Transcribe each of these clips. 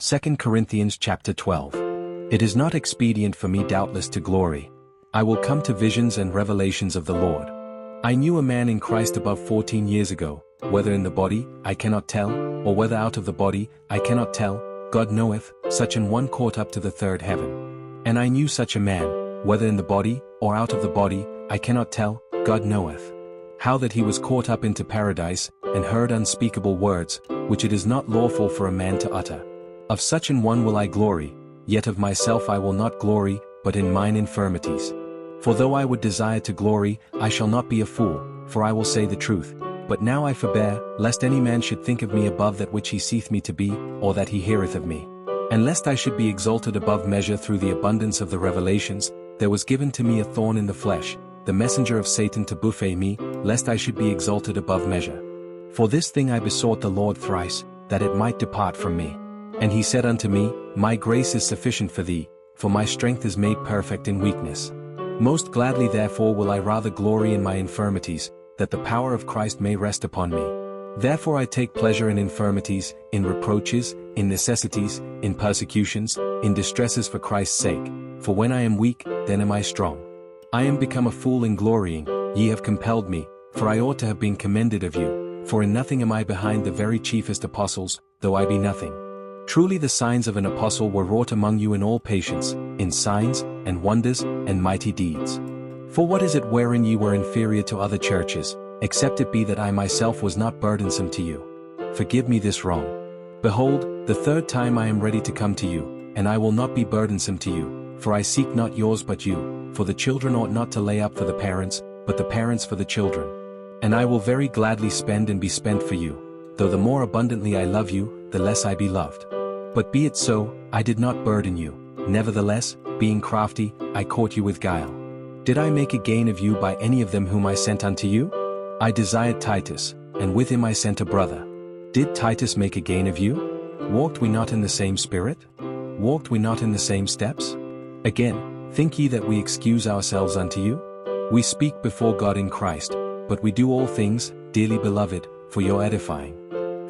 2 Corinthians chapter 12. It is not expedient for me doubtless to glory. I will come to visions and revelations of the Lord. I knew a man in Christ above 14 years ago, whether in the body, I cannot tell, or whether out of the body, I cannot tell, God knoweth, such an one caught up to the third heaven. And I knew such a man, whether in the body, or out of the body, I cannot tell, God knoweth. How that he was caught up into paradise, and heard unspeakable words, which it is not lawful for a man to utter. Of such an one will I glory, yet of myself I will not glory, but in mine infirmities. For though I would desire to glory, I shall not be a fool, for I will say the truth. But now I forbear, lest any man should think of me above that which he seeth me to be, or that he heareth of me. And lest I should be exalted above measure through the abundance of the revelations, there was given to me a thorn in the flesh, the messenger of Satan to buffet me, lest I should be exalted above measure. For this thing I besought the Lord thrice, that it might depart from me. And he said unto me, My grace is sufficient for thee, for my strength is made perfect in weakness. Most gladly therefore will I rather glory in my infirmities, that the power of Christ may rest upon me. Therefore I take pleasure in infirmities, in reproaches, in necessities, in persecutions, in distresses for Christ's sake, for when I am weak, then am I strong. I am become a fool in glorying, ye have compelled me, for I ought to have been commended of you, for in nothing am I behind the very chiefest apostles, though I be nothing. Truly the signs of an apostle were wrought among you in all patience, in signs, and wonders, and mighty deeds. For what is it wherein ye were inferior to other churches, except it be that I myself was not burdensome to you? Forgive me this wrong. Behold, the third time I am ready to come to you, and I will not be burdensome to you, for I seek not yours but you, for the children ought not to lay up for the parents, but the parents for the children. And I will very gladly spend and be spent for you, though the more abundantly I love you, the less I be loved. But be it so, I did not burden you. Nevertheless, being crafty, I caught you with guile. Did I make a gain of you by any of them whom I sent unto you? I desired Titus, and with him I sent a brother. Did Titus make a gain of you? Walked we not in the same spirit? Walked we not in the same steps? Again, think ye that we excuse ourselves unto you? We speak before God in Christ, but we do all things, dearly beloved, for your edifying.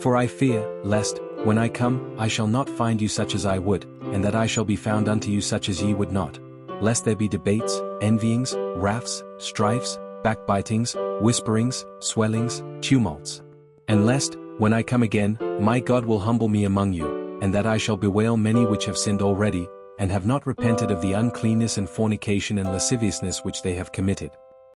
For I fear, lest, when I come, I shall not find you such as I would, and that I shall be found unto you such as ye would not. Lest there be debates, envyings, wraths, strifes, backbitings, whisperings, swellings, tumults. And lest, when I come again, my God will humble me among you, and that I shall bewail many which have sinned already, and have not repented of the uncleanness and fornication and lasciviousness which they have committed.